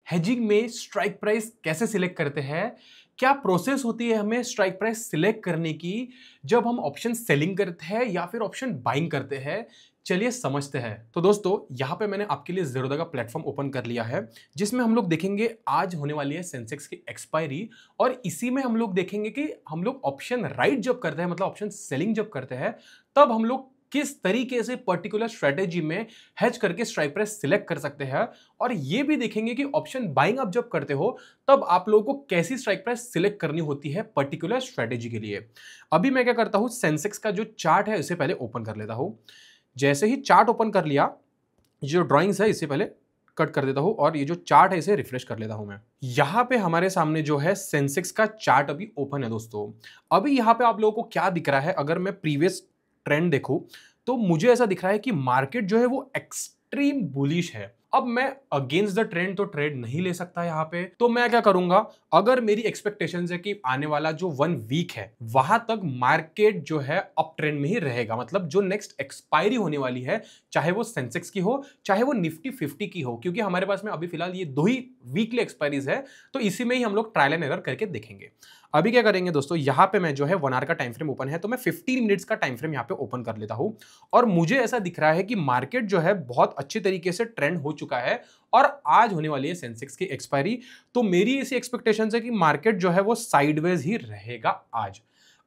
Hedging में strike price कैसे select करते हैं, क्या प्रोसेस होती है हमें स्ट्राइक प्राइस सिलेक्ट करने की जब हम ऑप्शन सेलिंग करते हैं या फिर ऑप्शन बाइंग करते हैं, चलिए समझते हैं। तो दोस्तों यहां पे मैंने आपके लिए ज़ीरोधा का प्लेटफॉर्म ओपन कर लिया है जिसमें हम लोग देखेंगे आज होने वाली है सेंसेक्स की एक्सपायरी और इसी में हम लोग देखेंगे कि हम लोग ऑप्शन राइट जब करते हैं मतलब ऑप्शन सेलिंग जब करते हैं तब हम लोग किस तरीके से पर्टिकुलर स्ट्रेटेजी में हेज करके स्ट्राइक प्राइस सिलेक्ट कर सकते हैं और ये भी देखेंगे कि ऑप्शन बाइंग आप जब करते हो तब आप लोगों को कैसी स्ट्राइक प्राइस सिलेक्ट करनी होती है पर्टिकुलर स्ट्रेटेजी के लिए। अभी मैं क्या करता हूं, सेंसेक्स का जो चार्ट है इसे पहले ओपन कर लेता हूं। जैसे ही चार्ट ओपन कर लिया, जो ड्राइंग्स है इससे पहले कट कर देता हूं और ये जो चार्ट है इसे रिफ्रेश कर लेता हूं मैं। यहां पे हमारे सामने जो है सेंसेक्स का चार्ट अभी ओपन है दोस्तों। अभी यहां पे आप लोगों को क्या दिख रहा है, अगर मैं प्रीवियस ट्रेंड देखूं तो मुझे ऐसा दिख रहा है कि मार्केट जो है वो एक्सट्रीम बुलिश है। अब मैं अगेंस्ट द ट्रेंड तो ट्रेड नहीं ले सकता यहां पे, तो मैं क्या करूंगा, अगर मेरी एक्सपेक्टेशंस है कि आने वाला जो 1 वीक है वहां तक मार्केट जो है अप ट्रेंड में ही रहेगा, मतलब जो नेक्स्ट एक्सपायरी होने वाली है चाहे वो सेंसेक्स की हो चाहे वो निफ्टी 50 की हो, क्योंकि हमारे पास में अभी फिलहाल ये 2 ही वीकली एक्सपायरीज है तो इसी में ही हम लोग ट्रायल एंड एरर करके देखेंगे। अभी क्या करेंगे दोस्तों, यहां पे मैं जो है 1 आवर का टाइम फ्रेम ओपन है तो मैं 15 मिनट्स का टाइम फ्रेम यहां पे ओपन कर लेता हूं और मुझे ऐसा दिख रहा है कि मार्केट जो है बहुत अच्छी तरीके से ट्रेंड हो चुका है और आज होने वाली है सेंसेक्स की एक्सपायरी। तो मेरी ऐसी एक्सपेक्टेशन है कि मार्केट जो है वो साइडवेज ही रहेगा आज।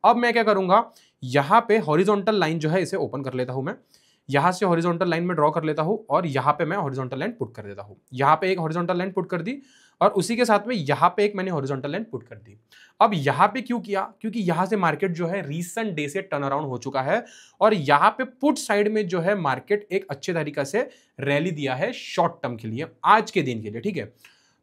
अब मैं क्या करूंगा, यहां पे हॉरिजॉन्टल लाइन जो है इसे ओपन कर लेता हूं मैं, यहां से हॉरिजॉन्टल लाइन में ड्रॉ कर लेता हूं और यहां पे मैं हॉरिजॉन्टल लाइन पुट कर देता हूं। यहां पे एक हॉरिजॉन्टल लाइन पुट कर दी और उसी के साथ में यहां पे एक मैंने हॉरिजॉन्टल लाइन पुट कर दी। अब यहां पे क्यों किया, क्योंकि यहां से मार्केट जो है रीसेंट डे से टर्न अराउंड हो चुका है और यहां पे पुट साइड में जो है मार्केट एक अच्छे तरीके से रैली दिया है शॉर्ट टर्म के लिए, आज के दिन के लिए, ठीक है।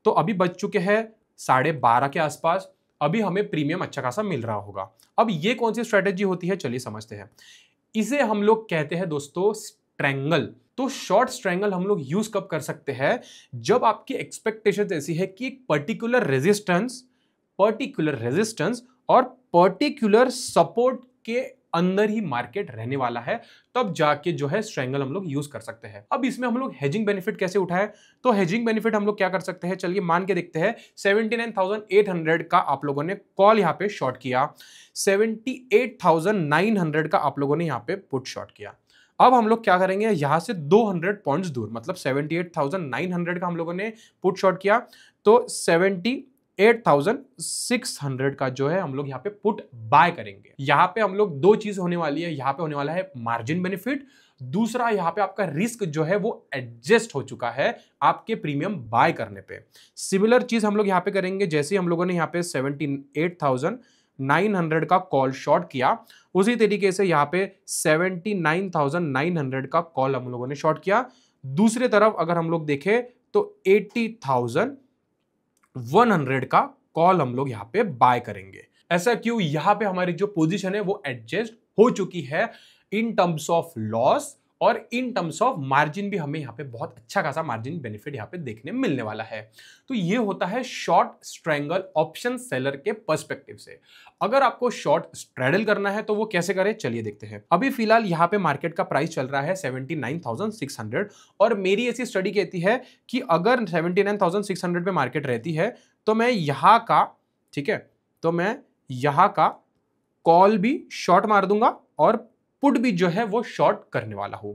तो अभी बज चुके हैं 12:30 के आसपास, अभी हमें प्रीमियम अच्छा खासा मिल रहा होगा। अब ये कौन सी स्ट्रेटेजी होती है, चलिए समझते हैं। इसे हम लोग कहते हैं दोस्तों स्ट्रैंगल। तो शॉर्ट स्ट्रैंगल हम लोग यूज कब कर सकते हैं, जब आपकी एक्सपेक्टेशन ऐसी है कि एक पर्टिकुलर रेजिस्टेंस और पर्टिकुलर सपोर्ट के अंदर ही मार्केट रहने वाला है, तब जाके जो है स्ट्रैंगल हम लोग यूज कर सकते हैं। अब इसमें हम लोग हेजिंग बेनिफिट कैसे उठाए, तो हेजिंग बेनिफिट हम लोग क्या कर सकते हैं, चलिए मान के देखते हैं। 79,800 का आप लोगों ने कॉल यहां पे शॉर्ट किया, 78,900 का आप लोगों ने यहां पे पुट शॉर्ट किया। अब हम लोग क्या करेंगे, यहां से 200 पॉइंट्स दूर, मतलब 78,900 का हम लोगों ने पुट शॉर्ट किया तो 78,600 का जो है हम लोग यहाँ पे पुट बाय करेंगे। यहाँ पे हम लोग 2 चीज होने वाली है, यहाँ पे होने वाला है मार्जिन बेनिफिट, दूसरा यहाँ पे आपका रिस्क जो है वो एडजस्ट हो चुका है आपके प्रीमियम बाय करने पे। सिमिलर चीज हम लोग यहाँ पे करेंगे, जैसे हम लोगों ने यहाँ पे 78,900 का कॉल शॉर्ट किया, उसी तरीके से यहाँ पे 79,900 का कॉल हम लोगों ने शॉर्ट किया। दूसरी तरफ अगर हम लोग देखें तो 80,100 का कॉल हम लोग यहाँ पे बाय करेंगे। ऐसा क्यों, यहाँ पे हमारी जो पोजीशन है वो एडजस्ट हो चुकी है इन टर्म्स ऑफ लॉस और इन टर्म्स ऑफ मार्जिन भी हमें यहाँ पे बहुत अच्छा खासा मार्जिन बेनिफिट यहाँ पे देखने मिलने वाला है। तो ये होता है शॉर्ट स्ट्रैंगल ऑप्शन सेलर के पर्सपेक्टिव से। अगर आपको शॉर्ट स्ट्रैडल करना है तो वो कैसे करें, चलिए देखते हैं। अभी फिलहाल यहाँ पे मार्केट का प्राइस चल रहा है 79,600 और मेरी ऐसी स्टडी कहती है कि अगर 79,600 पे मार्केट रहती है तो मैं यहाँ का, ठीक है, तो मैं यहाँ का कॉल भी शॉर्ट मार दूंगा और पुट भी जो है वो शॉर्ट करने वाला हूं।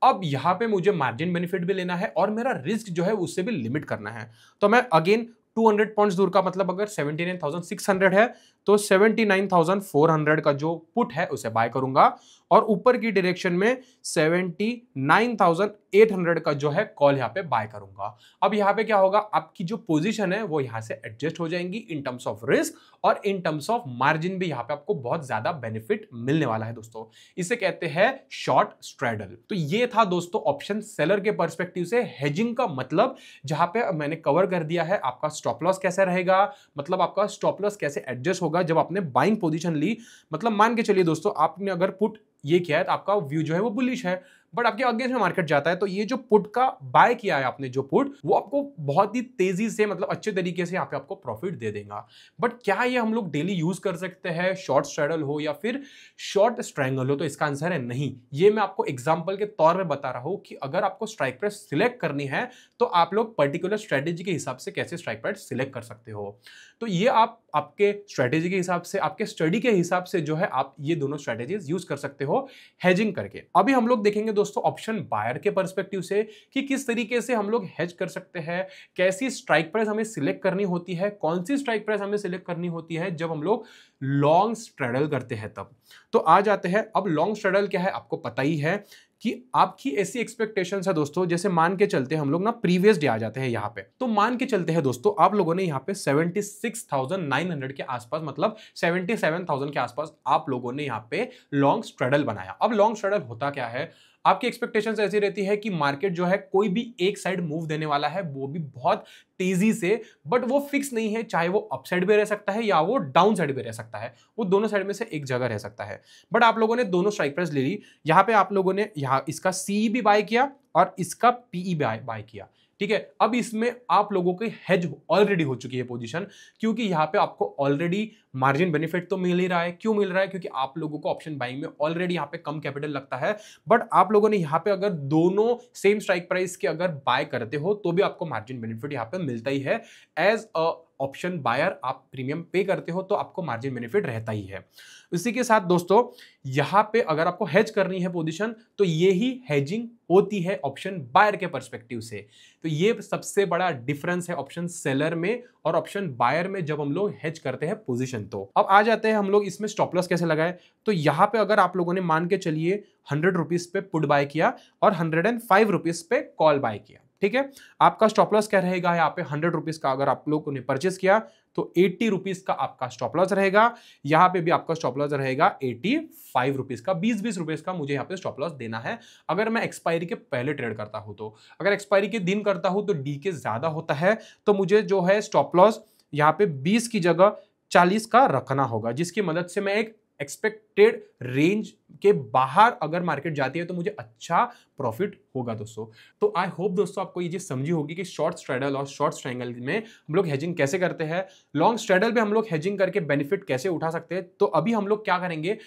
अब यहां पे मुझे मार्जिन बेनिफिट भी लेना है और मेरा रिस्क जो है उससे भी लिमिट करना है, तो मैं अगेन 200 पॉइंट्स दूर का, मतलब अगर 79,600 है तो 79,400 का जो पुट है उसे बाय करूंगा और ऊपर की डायरेक्शन में 79,800 का जो है कॉल यहां पे बाय करूंगा। अब यहां पे क्या होगा, आपकी जो पोजीशन है वो यहां से एडजस्ट हो जाएंगी इन टर्म्स ऑफ रिस्क और इन टर्म्स ऑफ मार्जिन भी यहां पे आपको बहुत ज्यादा बेनिफिट मिलने वाला है दोस्तों। इसे कहते हैं शॉर्ट स्ट्रैडल। तो ये था दोस्तों ऑप्शन सेलर के पर्सपेक्टिव से हेजिंग का मतलब, जहां पे मैंने कवर कर दिया है आपका स्टॉप लॉस कैसे रहेगा, मतलब आपका स्टॉप लॉस कैसे एडजस्ट होगा जब आपने बाइंग पोजीशन ली। मतलब मान के चलिए दोस्तों, आपने अगर पुट ये किया है तो आपका व्यू जो है वो बुलिश है, बट आपके अगेंस्ट में मार्केट जाता है तो ये जो पुट का बाय किया है आपने, जो पुट, वो आपको बहुत ही तेजी से, मतलब अच्छे तरीके से यहाँ पे आपको प्रॉफिट दे देगा। बट क्या ये हम लोग डेली यूज कर सकते हैं, शॉर्ट स्ट्रैडल हो या फिर शॉर्ट स्ट्रैंगल हो? तो इसका आंसर है नहीं। ये मैं आपको एग्जांपल के तौर पे बता रहा हूं कि अगर आपको स्ट्राइक प्राइस सिलेक्ट करनी है तो आप लोग पर्टिकुलर स्ट्रेटेजी के हिसाब से कैसे स्ट्राइक प्राइस सिलेक्ट कर सकते हो। तो ये आप आपके स्ट्रेटेजी के हिसाब से, आपके स्टडी के हिसाब से जो है आप ये दोनों स्ट्रेटेजीज यूज कर सकते हो हेजिंग करके। अभी हम लोग देखेंगे दोस्तों ऑप्शन बायर के पर्सपेक्टिव से कि किस तरीके से हम लोग हेज कर सकते हैं, कैसी स्ट्राइक प्राइस हमें सिलेक्ट करनी होती है, कौन सी स्ट्राइक प्राइस हमें सिलेक्ट करनी होती है जब हम लोग लॉन्ग स्ट्रैडल करते हैं तब। तो आ जाते हैं, अब लॉन्ग स्ट्रैडल क्या है आपको पता ही है कि आपकी ऐसी एक्सपेक्टेशंस है दोस्तों, जैसे मान के चलते हैं हम लोग ना प्रीवियस डे आ जाते हैं यहाँ पे, तो मान के चलते हैं दोस्तों आप लोगों ने यहाँ पे 76,900 के आसपास, मतलब 77,000 के आसपास आप लोगों ने यहाँ पे लॉन्ग स्ट्रैडल बनाया। अब लॉन्ग स्ट्रैडल होता क्या है, आपकी एक्सपेक्टेशंस ऐसी रहती है कि मार्केट जो है कोई भी एक साइड मूव देने वाला है, वो भी बहुत तेजी से, बट वो फिक्स नहीं है, चाहे वो अप साइड पे रह सकता है या वो डाउन साइड पे रह सकता है, वो दोनों साइड में से एक जगह रह सकता है। बट आप लोगों ने दोनों स्ट्राइक प्राइस ले ली, यहां पे आप लोगों ने यहां इसका सी भी बाय किया और इसका पीई बाय किया, ठीक है। अब इसमें आप लोगों की हेज ऑलरेडी हो चुकी है पोजीशन, क्योंकि यहां पे आपको ऑलरेडी मार्जिन बेनिफिट तो मिल ही रहा है। क्यों मिल रहा है? क्योंकि आप लोगों को ऑप्शन बाइंग में ऑलरेडी यहां पे कम कैपिटल लगता है, बट आप लोगों ने यहां पे अगर दोनों सेम स्ट्राइक प्राइस के अगर बाय करते हो तो भी आपको मार्जिन बेनिफिट यहां पे मिलता ही है। एज अ ऑप्शन बायर आप प्रीमियम पे करते हो तो आपको मार्जिन बेनिफिट रहता ही है। इसी के साथ दोस्तों यहां पे अगर आपको हेज करनी है पोजीशन तो ये ही हेजिंग होती है ऑप्शन बायर के पर्सपेक्टिव से। तो ये सबसे बड़ा डिफरेंस है ऑप्शन सेलर में और ऑप्शन बायर में जब हम लोग हेज करते हैं पोजीशन। तो अब आ जाते हैं हम लोग इसमें स्टॉप लॉस कैसे लगाए। तो यहां पे अगर आप लोगों ने मान के चलिए 100 रुपीज पे पुट बाय किया और 105 रुपीज पे कॉल बाय किया, ठीक है। आपका स्टॉप लॉस क्या रहेगा यहाँ पे, 100 रुपीज का अगर आप लोगों ने परचेस किया तो 80 रुपीज का आपका स्टॉप लॉस रहेगा। यहां पे भी आपका स्टॉप लॉस रहेगा 85 रुपीज का, 20-20 रुपीज का मुझे यहाँ पे स्टॉप लॉस देना है अगर मैं एक्सपायरी के पहले ट्रेड करता हूं। तो अगर एक्सपायरी के दिन करता हूं तो डी के ज्यादा होता है, तो मुझे जो है स्टॉप लॉस यहाँ पे 20 की जगह 40 का रखना होगा, जिसकी मदद से मैं एक एक्सपेक्टेड रेंज के बाहर अगर मार्केट जाती है तो मुझे अच्छा प्रॉफिट होगा दोस्तों। तो आई होप दोस्तों आपको ये चीज समझी होगी कि शॉर्ट स्ट्रैडल और शॉर्ट ट्रायंगल में हम लोग हेजिंग कैसे करते हैं, लॉन्ग स्ट्रैडल में हम लोग हेजिंग करके बेनिफिट कैसे उठा सकते हैं। तो अभी हम लोग क्या करेंगे,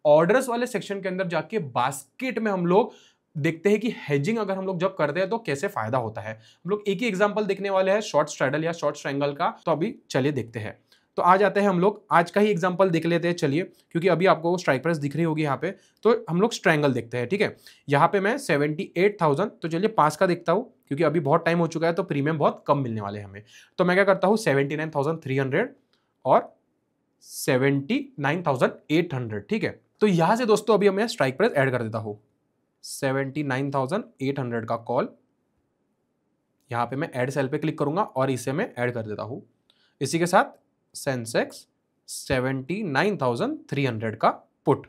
ऑर्डर्स वाले सेक्शन के अंदर जाके बास्केट में हम लोग देखते हैं कि हेजिंग अगर हम लोग जब करते हैं तो कैसे फायदा होता है। हम लोग एक ही एग्जांपल देखने वाले हैं शॉर्ट स्ट्रैडल या शॉर्ट ट्रायंगल का, तो अभी चलिए देखते हैं। तो आ जाते हैं हम लोग आज का ही एग्जांपल देख लेते हैं चलिए, क्योंकि अभी आपको स्ट्राइक प्राइस दिख रही होगी यहाँ पे। तो हम लोग ट्रायंगल देखते हैं, ठीक है। यहाँ पे मैं 78,000, तो चलिए पास का देखता हूँ क्योंकि अभी बहुत टाइम हो चुका है तो प्रीमियम बहुत कम मिलने वाले हैं हमें। तो मैं क्या करता हूँ 79,300 और 79,800, ठीक है। तो यहां से दोस्तों अभी मैं स्ट्राइक प्राइस ऐड कर देता हूं 79,800 का कॉल। यहां पे मैं ऐड सेल पे क्लिक करूंगा और इसे मैं ऐड कर देता हूं। इसी के साथ सेंसेक्स 79,300 का पुट,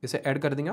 इसे ऐड कर देंगे।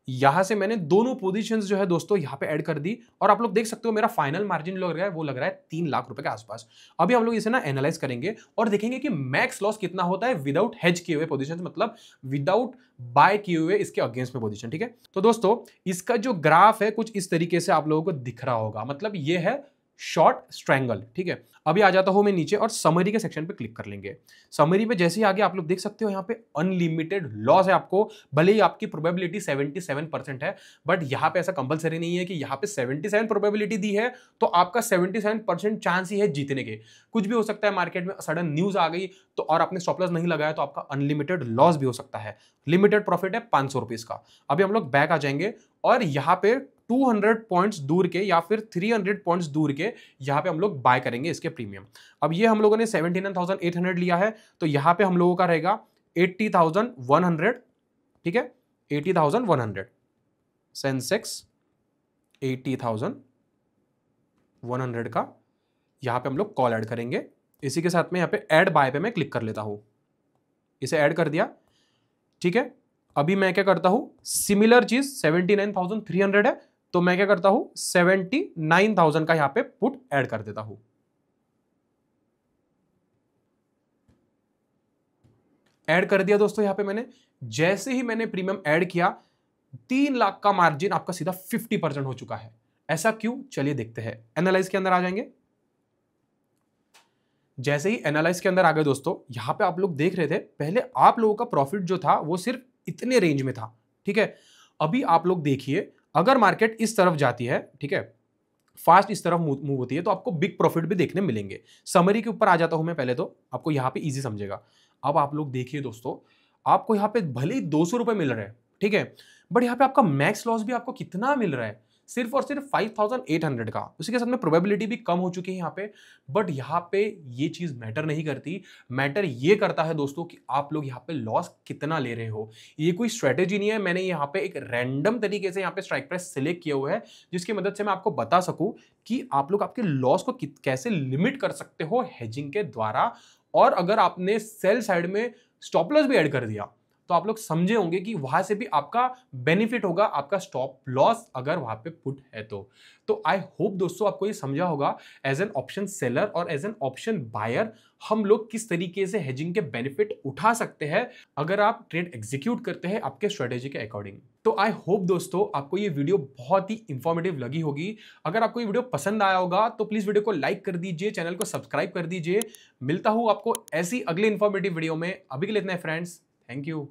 यहां से मैंने दोनों पोजीशंस जो है दोस्तों यहां पे ऐड कर दी और आप लोग देख सकते हो मेरा फाइनल मार्जिन लग रहा है, वो लग रहा है 3 लाख रुपए के आसपास। अभी हम लोग इसे ना एनालाइज करेंगे और देखेंगे कि मैक्स लॉस कितना होता है विदाउट हेज किए हुए पोजीशन, मतलब विदाउट बाय किए हुए इसके अगेंस्ट में पोजीशन, ठीक है। तो दोस्तों इसका जो ग्राफ है कुछ इस तरीके से आप लोगों को दिख रहा होगा, मतलब ये है शॉर्ट स्ट्रैंगल, ठीक है। अभी आ जाता हूं मैं नीचे और समरी के सेक्शन पे क्लिक कर लेंगे। समरी पे जैसे ही आगे आप लोग देख सकते हो यहाँ पे अनलिमिटेड लॉस है आपको, भले ही आपकी प्रोबेबिलिटी 77% है, बट यहाँ पे ऐसा कंपलसरी नहीं है कि यहाँ पे 77 प्रोबेबिलिटी दी है तो आपका 77% चांस ही है जीतने के। कुछ भी हो सकता है, मार्केट में सडन न्यूज आ गई तो और आपने स्टॉप लॉस नहीं लगाया तो आपका अनलिमिटेड लॉस भी हो सकता है। लिमिटेड प्रॉफिट है 500 रुपीज का। अभी हम लोग बैक आ जाएंगे और यहाँ पे 200 पॉइंट्स दूर के या फिर 300 पॉइंट्स दूर के यहां पे हम लोग बाय करेंगे इसके प्रीमियम। अब ये हम लोगों ने 79,800 लिया है तो यहां पे हम लोगों का रहेगा 80,100, ठीक है। 80,100 सेंसेक्स 80,100 का यहां पे हम लोग कॉल ऐड करेंगे। इसी के साथ में यहां पे ऐड बाय पे मैं क्लिक कर लेता हूं, इसे ऐड कर दिया, ठीक है। अभी मैं क्या करता हूं, सिमिलर चीज 79,300 है तो मैं क्या करता हूं 79,000 का यहां पे पुट ऐड कर देता हूं। ऐड कर दिया दोस्तों। यहां पे मैंने जैसे ही मैंने प्रीमियम ऐड किया 3 लाख का मार्जिन आपका सीधा 50% हो चुका है। ऐसा क्यों? चलिए देखते हैं। एनालाइज के अंदर आ जाएंगे। जैसे ही एनालाइज के अंदर आ गए दोस्तों, यहां पे आप लोग देख रहे थे पहले आप लोगों का प्रॉफिट जो था वो सिर्फ इतने रेंज में था, ठीक है। अभी आप लोग देखिए, अगर मार्केट इस तरफ जाती है, ठीक है, फास्ट इस तरफ मूव होती है, तो आपको बिग प्रॉफिट भी देखने मिलेंगे। समरी के ऊपर आ जाता हूं मैं पहले, तो आपको यहां पे इजी समझेगा। अब आप लोग देखिए दोस्तों, आपको यहां पे भले ही 200 रुपए मिल रहे हैं, ठीक है, बट यहां पे आपका मैक्स लॉस भी आपको कितना मिल रहा है? सिर्फ और सिर्फ 5800 का। उसी के साथ में प्रोबेबिलिटी भी कम हो चुकी है यहाँ पे। बट यहाँ पे ये चीज मैटर नहीं करती। मैटर ये करता है दोस्तों कि आप लोग यहाँ पे लॉस कितना ले रहे हो। ये कोई स्ट्रेटेजी नहीं है, मैंने यहाँ पे एक रैंडम तरीके से यहाँ पे स्ट्राइक प्राइस सिलेक्ट किया हुआ है, जिसकी मदद से मैं आपको बता सकूं कि आप लोग आपके लॉस को कैसे लिमिट कर सकते हो हेजिंग के द्वारा। और अगर आपने सेल साइड में स्टॉप लॉस भी ऐड कर दिया, तो आप लोग समझे होंगे कि वहां से भी आपका बेनिफिट होगा, आपका स्टॉप लॉस अगर वहां पे पुट है तो आई होप दोस्तों आपको ये समझा होगा एज एन ऑप्शन सेलर और एज एन ऑप्शन बायर हम लोग किस तरीके से हेजिंग के बेनिफिट उठा सकते हैं अगर आप ट्रेड एग्जीक्यूट करते हैं आपके स्ट्रेटेजी के अकॉर्डिंग। तो आई होप दोस्तों आपको ये वीडियो बहुत ही इंफॉर्मेटिव लगी होगी। अगर आपको ये वीडियो पसंद आया होगा तो प्लीज वीडियो को लाइक कर दीजिए, चैनल को सब्सक्राइब कर दीजिए। मिलता हूं आपको ऐसी अगले इंफॉर्मेटिव वीडियो में। अभी के लिए इतना है फ्रेंड्स, थैंक यू।